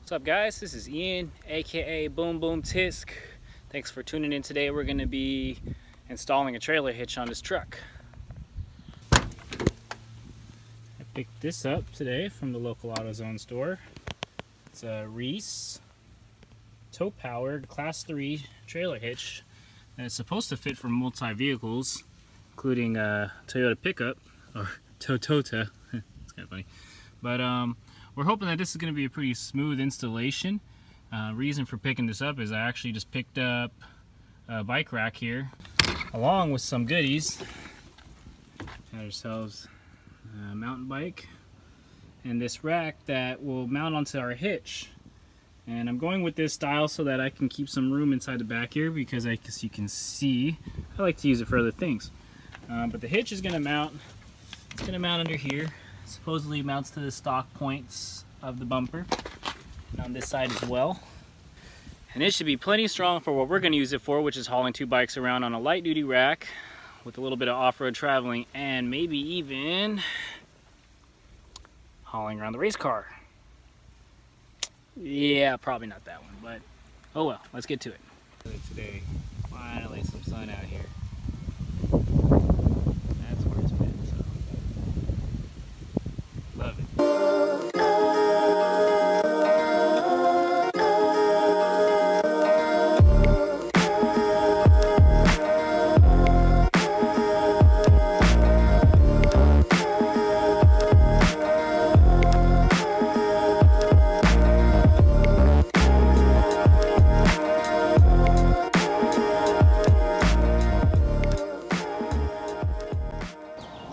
What's up, guys? This is Ian, aka Boom Boom Tisk. Thanks for tuning in today. We're going to be installing a trailer hitch on this truck. I picked this up today from the local AutoZone store. It's a Reese Towpower Class 3 trailer hitch, and it's supposed to fit for multi-vehicles, including a Toyota pickup, or Toyota. It's kind of funny. But we're hoping that this is going to be a pretty smooth installation. Reason for picking this up is I actually just picked up a bike rack here, along with some goodies. Got ourselves a mountain bike and this rack that will mount onto our hitch. And I'm going with this style so that I can keep some room inside the back here, because as you can see, I like to use it for other things. But the hitch is going to mount. It's going to mount under here. Supposedly mounts to the stock points of the bumper, and on this side as well. And it should be plenty strong for what we're going to use it for, which is hauling two bikes around on a light duty rack with a little bit of off-road traveling, and maybe even hauling around the race car. Yeah, probably not that one, but oh well, let's get to it. Today, finally some sun out here. That's where it's been, so love it.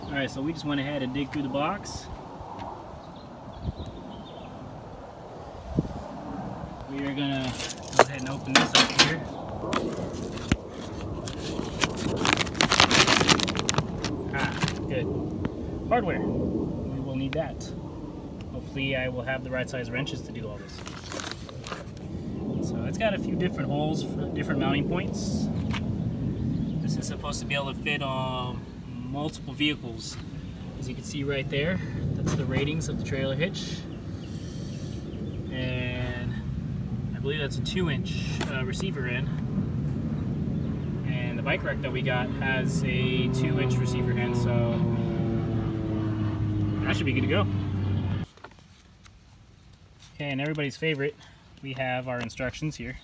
Alright, so we just went ahead and dig through the box. We are gonna go ahead and open this up here. Good. Hardware. We will need that. Hopefully I will have the right size wrenches to do all this. So it's got a few different holes for different mounting points. This is supposed to be able to fit on multiple vehicles. As you can see right there, that's the ratings of the trailer hitch. And I believe that's a 2-inch receiver end. And the bike rack that we got has a 2-inch receiver end, so that should be good to go. Okay, and everybody's favorite, we have our instructions here.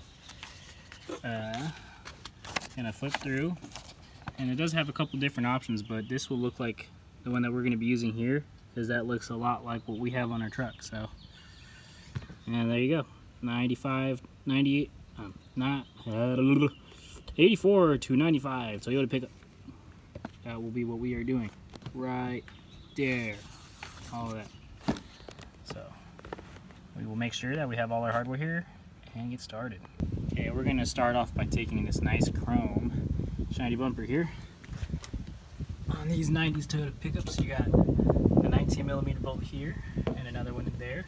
Gonna flip through, and it does have a couple different options, but this will look like the one that we're going to be using here, because that looks a lot like what we have on our truck. So, and there you go, 95, 98, not 84 to 95 Toyota pickup. That will be what we are doing right there, all of that. So we will make sure that we have all our hardware here and get started. Okay, we're going to start off by taking this nice chrome shiny bumper here. On these 90s Toyota pickups, you got the 19mm bolt here and another one in there.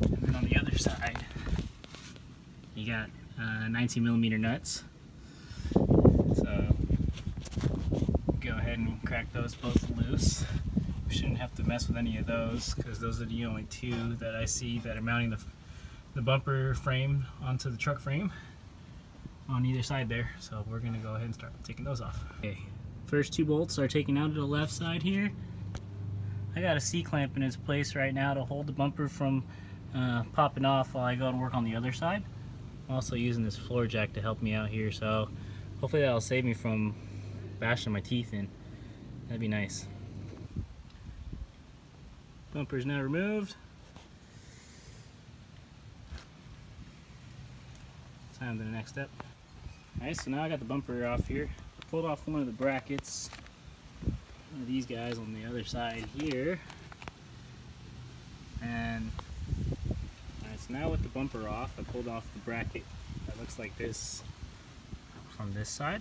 And then on the other side, you got 19mm nuts. So go ahead and crack those both loose. We shouldn't have to mess with any of those, because those are the only two that I see that are mounting the bumper frame onto the truck frame on either side there. So we're going to go ahead and start taking those off. Okay. First two bolts are taken out to the left side here. I got a C-clamp in its place right now to hold the bumper from popping off while I go and work on the other side. I'm also using this floor jack to help me out here, so hopefully that'll save me from bashing my teeth in. That'd be nice. Bumper's now removed. Time to the next step. Alright, so now I got the bumper off here. Pulled off one of the brackets, one of these guys on the other side here, and alright, so now with the bumper off, I pulled off the bracket that looks like this from this side,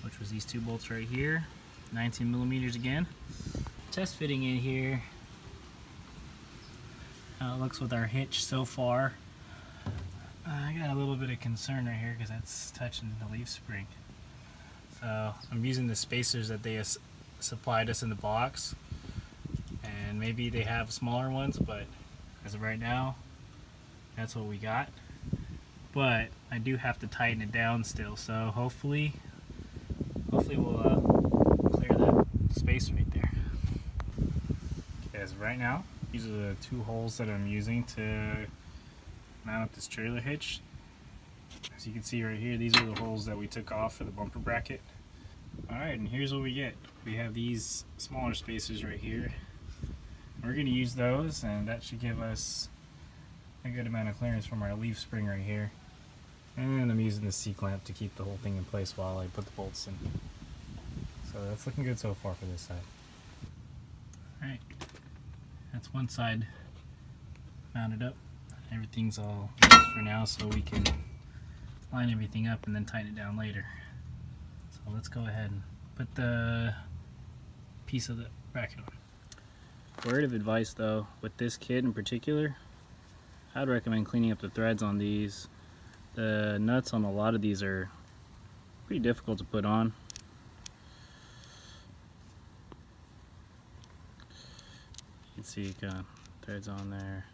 which was these two bolts right here, 19mm again. Test fitting in here how it looks with our hitch so far. I got a little bit of concern right here because that's touching the leaf spring. So I'm using the spacers that they supplied us in the box, and maybe they have smaller ones, but as of right now that's what we got. But I do have to tighten it down still, so hopefully we'll clear that space right there. Okay, as of right now, these are the 2 holes that I'm using to mount up this trailer hitch. As you can see right here, these are the holes that we took off for the bumper bracket. Alright, and here's what we get. We have these smaller spacers right here. We're going to use those, and that should give us a good amount of clearance from our leaf spring right here. And I'm using the C-clamp to keep the whole thing in place while I put the bolts in. So that's looking good so far for this side. Alright, that's one side mounted up. Everything's all good for now, so we can line everything up and then tighten it down later. So let's go ahead and put the piece of the bracket on. Word of advice though, with this kit in particular, I'd recommend cleaning up the threads on these. The nuts on a lot of these are pretty difficult to put on. You can see kind of threads on there.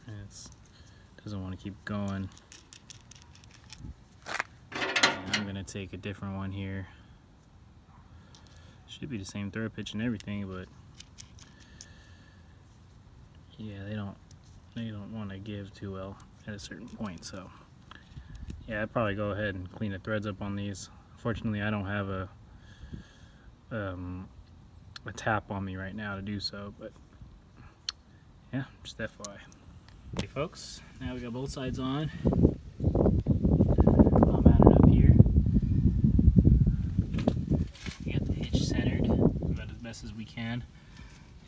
It doesn't want to keep going. And I'm going to take a different one here. Should be the same thread pitch and everything, but yeah, they don't want to give too well at a certain point. So yeah, I'd probably go ahead and clean the threads up on these. Fortunately, I don't have a tap on me right now to do so, but yeah, just FYI. Okay folks, now we got both sides on. I'll mount it up here. We got the hitch centered about as best as we can.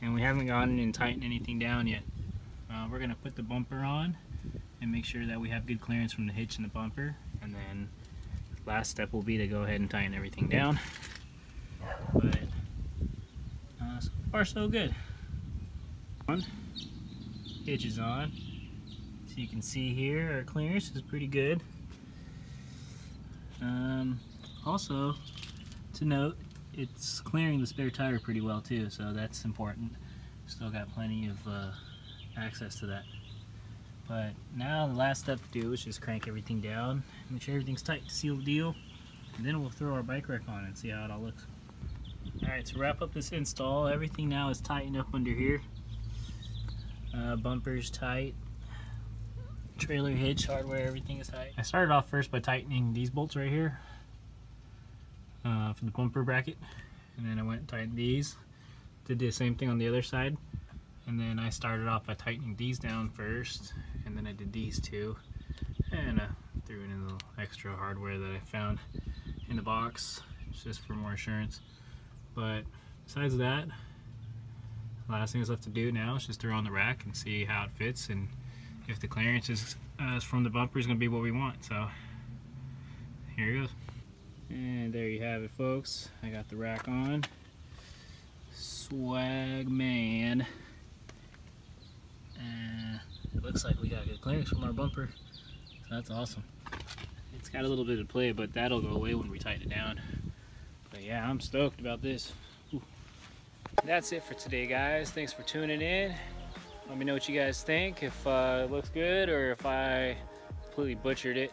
And we haven't gone in and tightened anything down yet. We're going to put the bumper on and make sure that we have good clearance from the hitch and the bumper. And then the last step will be to go ahead and tighten everything down. But so far so good. Hitch is on. So you can see here our clearance is pretty good. Also to note, it's clearing the spare tire pretty well too, so that's important. Still got plenty of access to that. But now the last step to do is just crank everything down, make sure everything's tight to seal the deal, and then we'll throw our bike rack on and see how it all looks. Alright, to wrap up this install, everything now is tightened up under here. Bumper's tight, trailer hitch, hardware, everything is tight. I started off first by tightening these bolts right here for the bumper bracket, and then I went and tightened these. Did the same thing on the other side, and then I started off by tightening these down first, and then I did these two, and threw in a little extra hardware that I found in the box just for more assurance. But besides that, the last thing that's left to do now is just throw on the rack and see how it fits, and if the clearance is from the bumper is going to be what we want. So here it goes. And there you have it folks, I got the rack on. Swag man. It looks like we got good clearance from our bumper, so that's awesome. It's got a little bit of play, but that'll go away when we tighten it down. But yeah, I'm stoked about this. Ooh. That's it for today guys, thanks for tuning in. Let me know what you guys think, if it looks good or if I completely butchered it.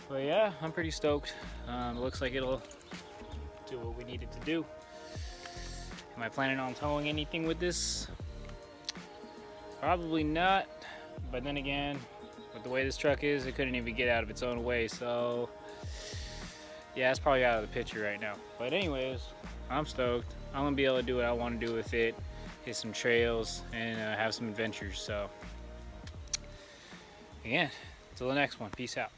But yeah, I'm pretty stoked. It looks like it'll do what we need it to do. Am I planning on towing anything with this? Probably not, but then again, with the way this truck is, it couldn't even get out of its own way, so yeah, it's probably out of the picture right now. But anyways, I'm stoked. I'm gonna be able to do what I want to do with it, hit some trails, and have some adventures. So again, till the next one, peace out.